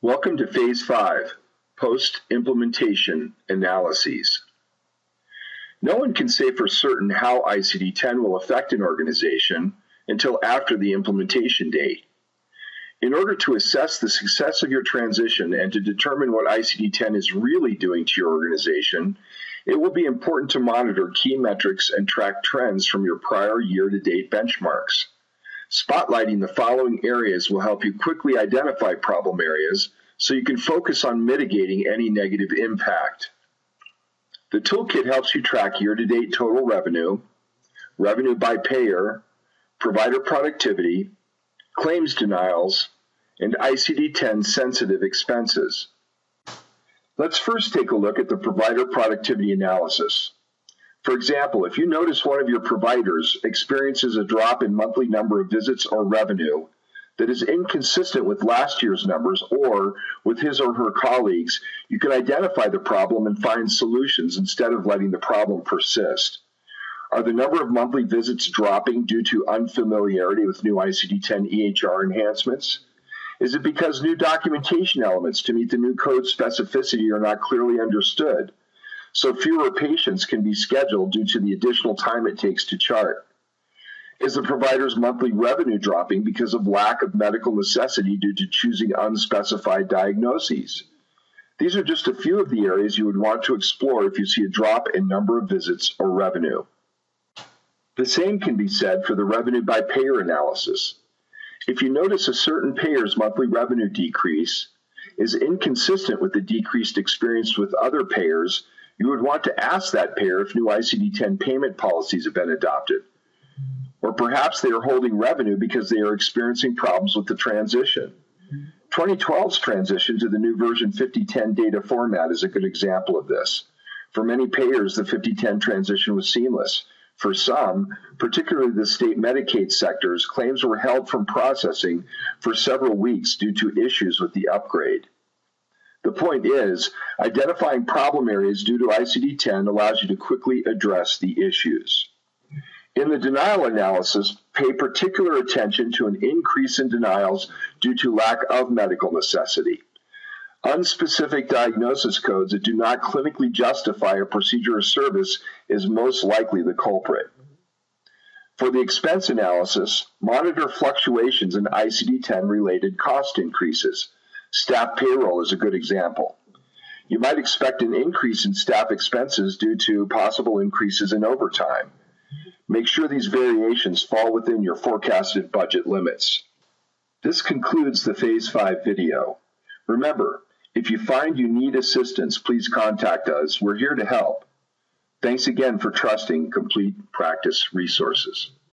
Welcome to Phase 5, Post-Implementation Analyses. No one can say for certain how ICD-10 will affect an organization until after the implementation date. In order to assess the success of your transition and to determine what ICD-10 is really doing to your organization, it will be important to monitor key metrics and track trends from your prior year-to-date benchmarks. Spotlighting the following areas will help you quickly identify problem areas so you can focus on mitigating any negative impact. The toolkit helps you track year-to-date total revenue, revenue by payer, provider productivity, claims denials, and ICD-10 sensitive expenses. Let's first take a look at the provider productivity analysis. For example, if you notice one of your providers experiences a drop in monthly number of visits or revenue that is inconsistent with last year's numbers or with his or her colleagues, you can identify the problem and find solutions instead of letting the problem persist. Are the number of monthly visits dropping due to unfamiliarity with new ICD-10 EHR enhancements? Is it because new documentation elements to meet the new code specificity are not clearly understood, so fewer patients can be scheduled due to the additional time it takes to chart? Is the provider's monthly revenue dropping because of lack of medical necessity due to choosing unspecified diagnoses? These are just a few of the areas you would want to explore if you see a drop in number of visits or revenue. The same can be said for the revenue by payer analysis. If you notice a certain payer's monthly revenue decrease is inconsistent with the decrease experienced with other payers, you would want to ask that payer if new ICD-10 payment policies have been adopted. Or perhaps they are holding revenue because they are experiencing problems with the transition. 2012's transition to the new version 5010 data format is a good example of this. For many payers, the 5010 transition was seamless. For some, particularly the state Medicaid sectors, claims were held from processing for several weeks due to issues with the upgrade. The point is, identifying problem areas due to ICD-10 allows you to quickly address the issues. In the denial analysis, pay particular attention to an increase in denials due to lack of medical necessity. Unspecific diagnosis codes that do not clinically justify a procedure or service is most likely the culprit. For the expense analysis, monitor fluctuations in ICD-10 related cost increases. Staff payroll is a good example. You might expect an increase in staff expenses due to possible increases in overtime. Make sure these variations fall within your forecasted budget limits. This concludes the Phase 5 video. Remember, if you find you need assistance, please contact us. We're here to help. Thanks again for trusting Complete Practice Resources.